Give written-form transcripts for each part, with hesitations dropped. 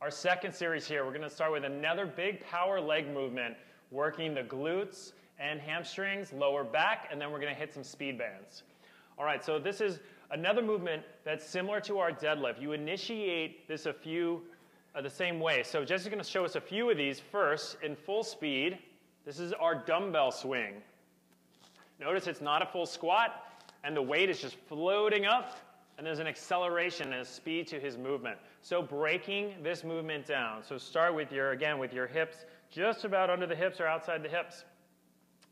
Our second series here, we're going to start with another big power leg movement, working the glutes and hamstrings, lower back, and then we're going to hit some speed bands. All right, so this is another movement that's similar to our deadlift. You initiate this the same way. So Jesse's going to show us a few of these first in full speed. This is our dumbbell swing. Notice it's not a full squat, and the weight is just floating up, and there's an acceleration and a speed to his movement. So breaking this movement down. So start with your hips just about under the hips or outside the hips.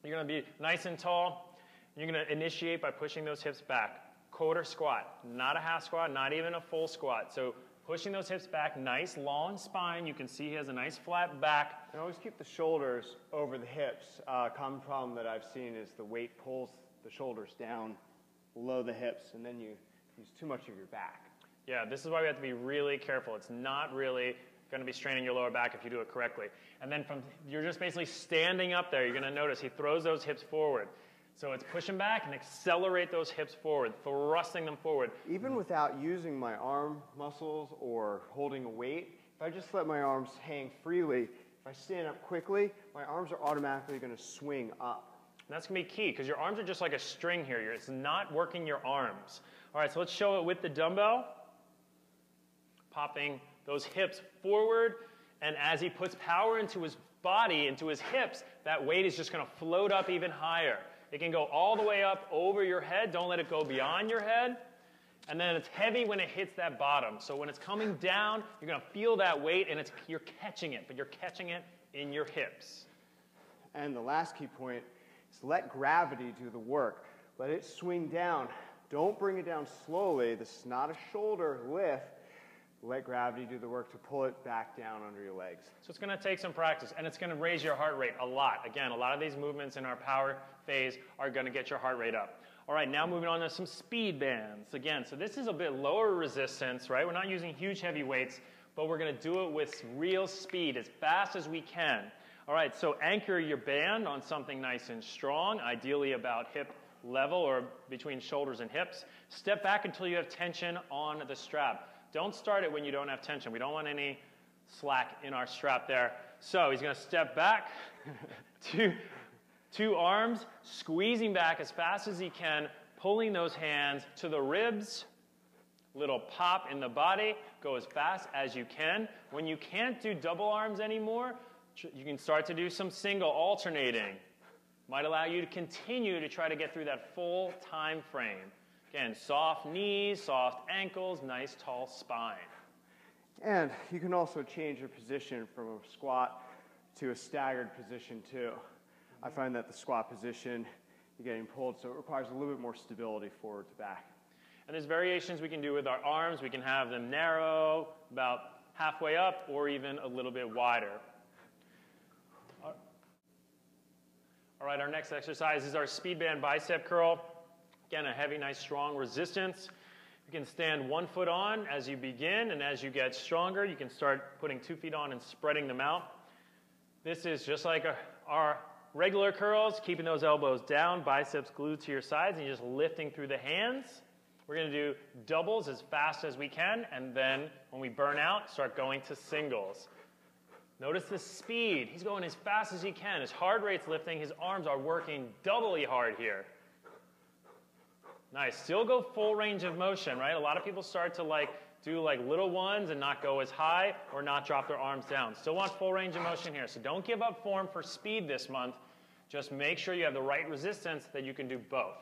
You're going to be nice and tall. You're going to initiate by pushing those hips back. Quarter squat, not a half squat, not even a full squat. So pushing those hips back, nice long spine. You can see he has a nice flat back. And always keep the shoulders over the hips. A common problem that I've seen is the weight pulls the shoulders down below the hips, and then you use too much of your back. Yeah, this is why we have to be really careful. It's not really going to be straining your lower back if you do it correctly. And then you're just basically standing up there. You're going to notice he throws those hips forward. So it's pushing back and accelerate those hips forward, thrusting them forward. Even without using my arm muscles or holding a weight, if I just let my arms hang freely, if I stand up quickly, my arms are automatically going to swing up. And that's going to be key because your arms are just like a string here. It's not working your arms. All right, so let's show it with the dumbbell. Popping those hips forward, and as he puts power into his body, into his hips, that weight is just going to float up even higher. It can go all the way up over your head. Don't let it go beyond your head. And then it's heavy when it hits that bottom. So when it's coming down, you're going to feel that weight, and you're catching it, but you're catching it in your hips. And the last key point is let gravity do the work. Let it swing down. Don't bring it down slowly. This is not a shoulder lift. Let gravity do the work to pull it back down under your legs. So it's going to take some practice, and it's going to raise your heart rate a lot. Again, a lot of these movements in our power phase are going to get your heart rate up. All right, now moving on to some speed bands. Again, so this is a bit lower resistance, right? We're not using huge heavy weights, but we're going to do it with real speed, as fast as we can. All right, so anchor your band on something nice and strong, ideally about hip level or between shoulders and hips. Step back until you have tension on the strap. Don't start it when you don't have tension. We don't want any slack in our strap there. So he's going to step back, two arms, squeezing back as fast as he can, pulling those hands to the ribs, little pop in the body, go as fast as you can. When you can't do double arms anymore, you can start to do some single alternating. Might allow you to continue to try to get through that full time frame. Again, soft knees, soft ankles, nice tall spine. And you can also change your position from a squat to a staggered position too. I find that the squat position, you're getting pulled, so it requires a little bit more stability forward to back. And there's variations we can do with our arms. We can have them narrow, about halfway up, or even a little bit wider. All right, our next exercise is our speed band bicep curl. Again, a heavy, nice, strong resistance. You can stand 1 foot on as you begin, and as you get stronger, you can start putting 2 feet on and spreading them out. This is just like our regular curls, keeping those elbows down, biceps glued to your sides, and you're just lifting through the hands. We're going to do doubles as fast as we can, and then when we burn out, start going to singles. Notice the speed. He's going as fast as he can. His heart rate's lifting. His arms are working doubly hard here. Nice. Still go full range of motion, right? A lot of people start to do little ones and not go as high or not drop their arms down. Still want full range of motion here. So don't give up form for speed this month. Just make sure you have the right resistance that you can do both.